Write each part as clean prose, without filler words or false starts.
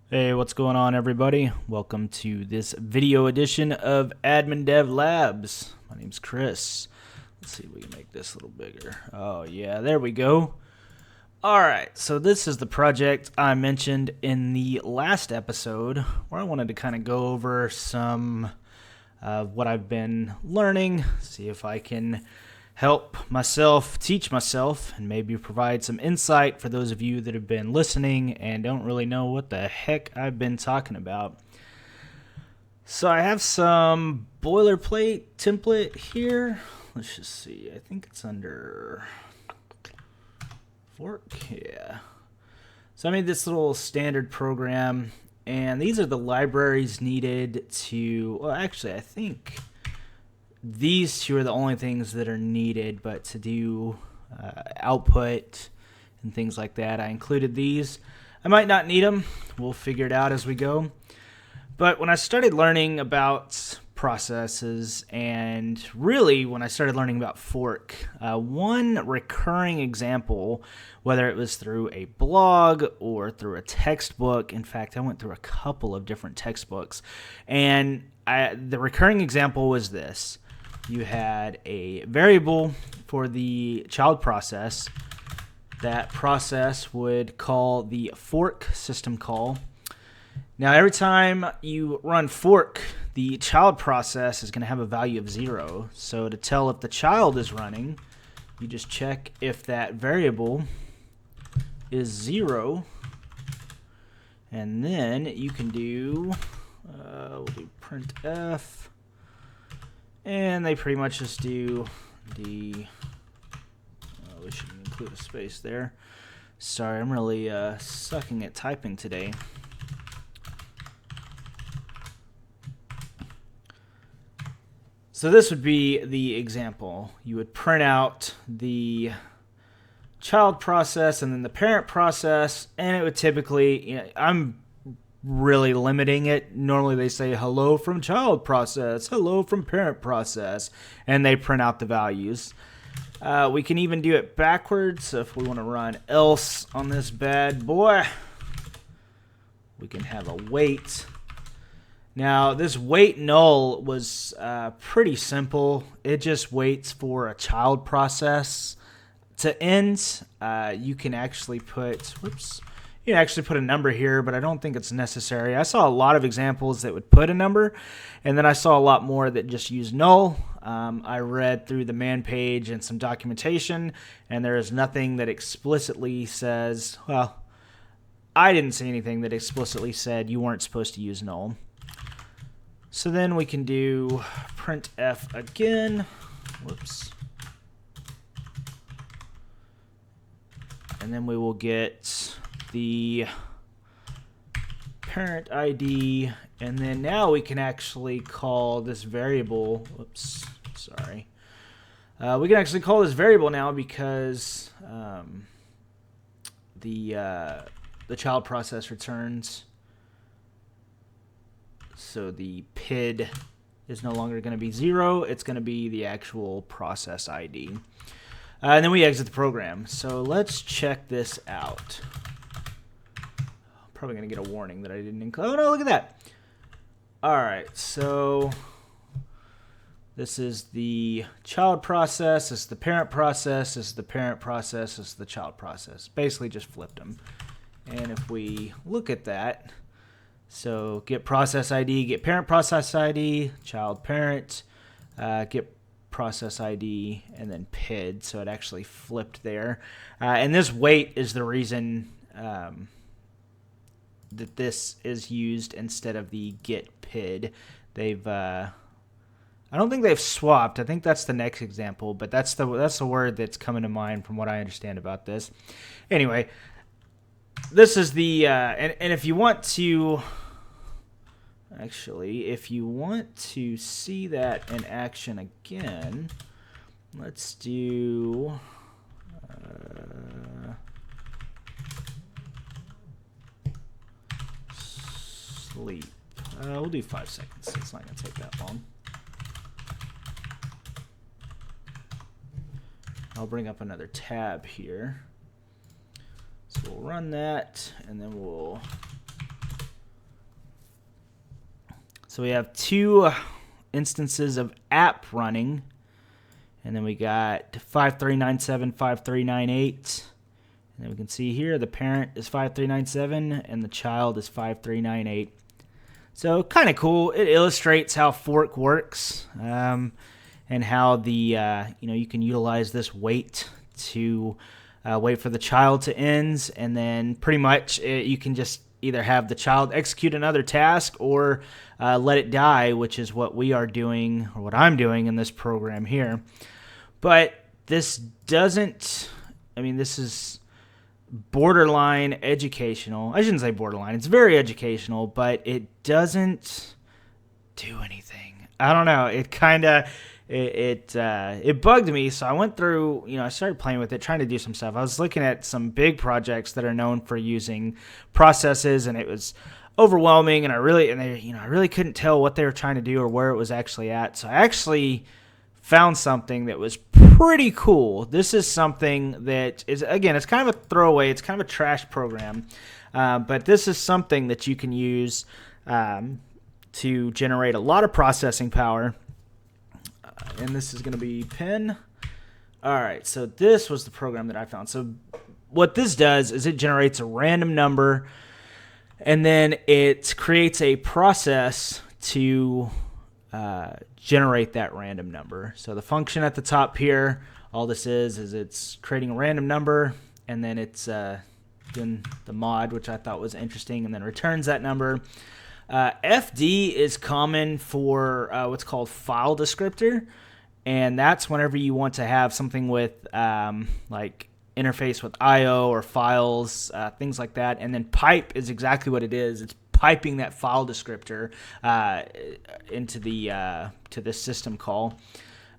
Hey, what's going on, everybody? Welcome to this video edition of AdminDev Labs. My name's Chris. Let's see if we can make this a little bigger. Oh, yeah, there we go. All right, so this is the project I mentioned in the last episode where I wanted to kind of go over some of what I've been learning, see if I can help myself teach myself, and maybe provide some insight for those of you that have been listening and don't really know what the heck I've been talking about. So I have some boilerplate template here. Let's just see. I think it's under fork. Yeah. So I made this little standard program, and these are the libraries needed to, well, actually, I think these two are the only things that are needed, but to do output and things like that, I included these. I might not need them. We'll figure it out as we go. But when I started learning about processes, and really when I started learning about fork, one recurring example, whether it was through a blog or through a textbook, in fact, I went through a couple of different textbooks, and the recurring example was this. You had a variable for the child process. That process would call the fork system call. Now, every time you run fork, the child process is going to have a value of 0. So to tell if the child is running, you just check if that variable is 0. And then you can do, we'll do printf. And they pretty much just do the, we should include a space there. Sorry, I'm really sucking at typing today. So this would be the example. You would print out the child process and then the parent process, and it would typically, I'm really limiting it. Normally they say hello from child process, hello from parent process, and they print out the values. We can even do it backwards. So if we want to run else on this bad boy, we can have a wait. Now this wait null was pretty simple. It just waits for a child process to end. You can actually put, you can actually put a number here, but I don't think it's necessary. I saw a lot of examples that would put a number, and then I saw a lot more that just use null. I read through the man page and some documentation, and there is nothing that explicitly says, well, I didn't see anything that explicitly said you weren't supposed to use null. So then we can do printf again. And then we will get the parent ID, and then now we can actually call this variable, we can actually call this variable now because the child process returns. So the PID is no longer going to be 0. It's going to be the actual process ID. And then we exit the program. So let's check this out. Probably going to get a warning that I didn't include. Oh, no, look at that. All right, so this is the child process. This is the parent process. This is the parent process. This is the child process. Basically just flipped them. And if we look at that, so get process ID, get parent process ID, child parent, get process ID, and then PID. So it actually flipped there. And this wait is the reason that this is used instead of the get PID. They've I don't think they've swapped. I think that's the next example, but that's the word that's coming to mind from what I understand about this. Anyway, this is the and if you want to if you want to see that in action again, let's do sleep. We'll do 5 seconds. It's not going to take that long. I'll bring up another tab here. So we'll run that, and then we'll So we have two instances of app running. And then we got 5397, 5398. And then we can see here the parent is 5397 and the child is 5398. So kind of cool. It illustrates how fork works, and how the you can utilize this wait to wait for the child to end, and then pretty much you can just either have the child execute another task or let it die, which is what we are doing, or what I'm doing in this program here. But this doesn't, this is borderline educational. I shouldn't say borderline. It's very educational, but it doesn't do anything. I don't know. It kind of, it bugged me. So I went through, I started playing with it, trying to do some stuff. I was looking at some big projects that are known for using processes, and it was overwhelming. And I really couldn't tell what they were trying to do or where it was actually at. So I actually found something that was pretty cool. This is something that is, again, it's kind of a throwaway. It's kind of a trash program. But this is something that you can use to generate a lot of processing power. And this is going to be pin. All right, so this was the program that I found. So what this does is it generates a random number, and then it creates a process to generate that random number. So the function at the top here, all this is it's creating a random number, and then it's doing the mod, which I thought was interesting, and then returns that number. FD is common for what's called file descriptor, and that's whenever you want to have something with like interface with IO or files, things like that. And then pipe is exactly what it is. It's piping that file descriptor into the to this system call.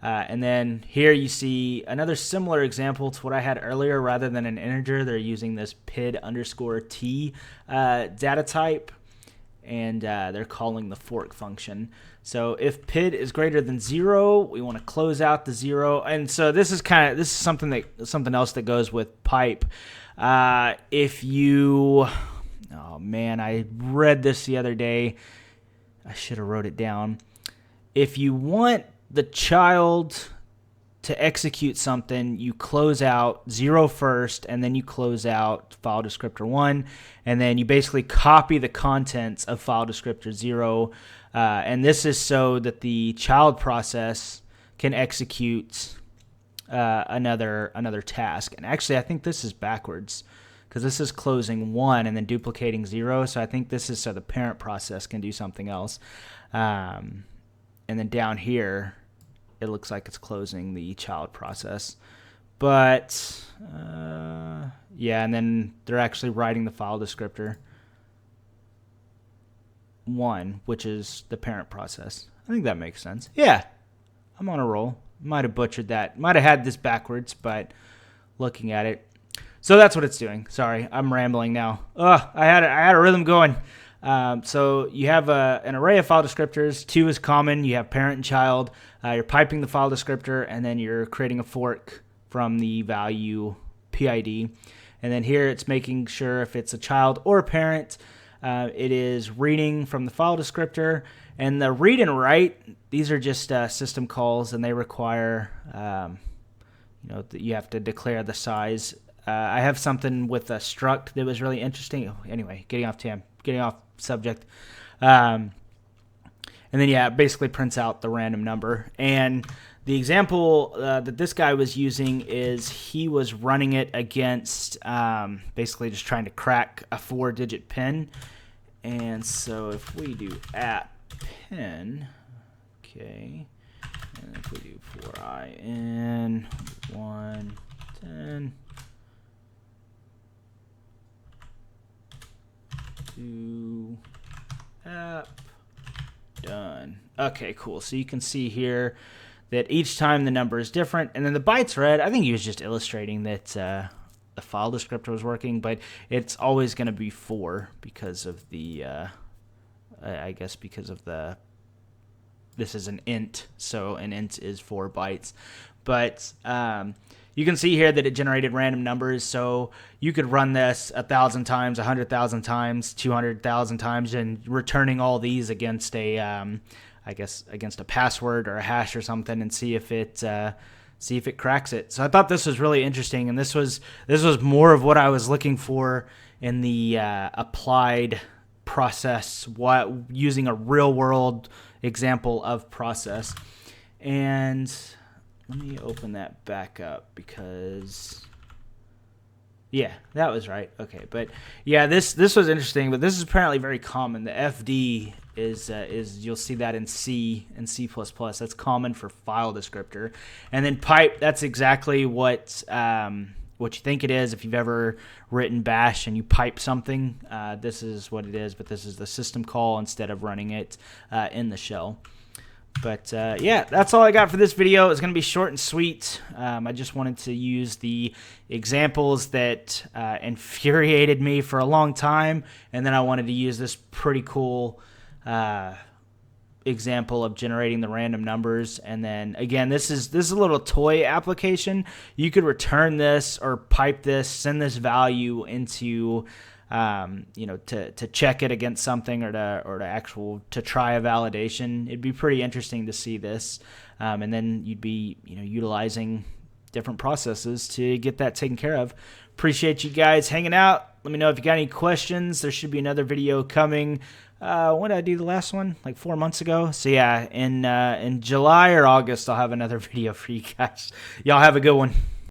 And then here you see another similar example to what I had earlier. Rather than an integer, they're using this PID_T data type, and they're calling the fork function. So if PID is greater than 0, we want to close out the 0. And so this is something else that goes with pipe. If you Oh man, I read this the other day. I should have wrote it down. If you want the child to execute something, you close out 0 first, and then you close out file descriptor 1, and then you basically copy the contents of file descriptor 0. And this is so that the child process can execute another task. And actually, I think this is backwards, because this is closing 1 and then duplicating 0. So I think this is so the parent process can do something else. And then down here, it looks like it's closing the child process. But, yeah, and then they're actually writing the file descriptor 1, which is the parent process. I think that makes sense. Yeah, I'm on a roll. Might have butchered that. Might have had this backwards, but looking at it. So that's what it's doing. Sorry, I'm rambling now. I had a rhythm going. So you have an array of file descriptors. 2 is common. You have parent and child. You're piping the file descriptor, and then you're creating a fork from the value PID. And then here it's making sure if it's a child or a parent, it is reading from the file descriptor. And the read and write, these are just system calls, and they require, that you have to declare the size. I have something with a struct that was really interesting. Anyway, getting off subject. And then, yeah, it basically prints out the random number. And the example that this guy was using is he was running it against basically just trying to crack a 4-digit PIN. And so if we do @PIN, okay, and if we do 4IN 110 to app, done. Okay, cool. So you can see here that each time the number is different, and then the bytes read, I think he was just illustrating that the file descriptor was working, but it's always going to be 4 because of the, I guess because of the, this is an int, so an int is 4 bytes. But you can see here that it generated random numbers. So you could run this 1,000 times, 100,000 times, 200,000 times, and returning all these against a, I guess against a password or a hash or something, and see if it cracks it. So I thought this was really interesting, and this was more of what I was looking for in the applied process, using a real world example of process. And let me open that back up because, yeah, that was right. Okay, but yeah, this was interesting, but this is apparently very common. The FD is you'll see that in C and C++. That's common for file descriptor. And then pipe, that's exactly what you think it is. If you've ever written bash and you pipe something, this is what it is, but this is the system call instead of running it in the shell. But yeah, that's all I got for this video. It's going to be short and sweet. I just wanted to use the examples that infuriated me for a long time, and then I wanted to use this pretty cool example of generating the random numbers. And then again, this is a little toy application. You could return this or pipe this, send this value into to check it against something or to try a validation. It'd be pretty interesting to see this, and then you'd be utilizing different processes to get that taken care of. Appreciate you guys hanging out. Let me know if you got any questions. There should be another video coming. When did I do the last one? Like 4 months ago. So yeah, in July or August, I'll have another video for you guys. Y'all have a good one.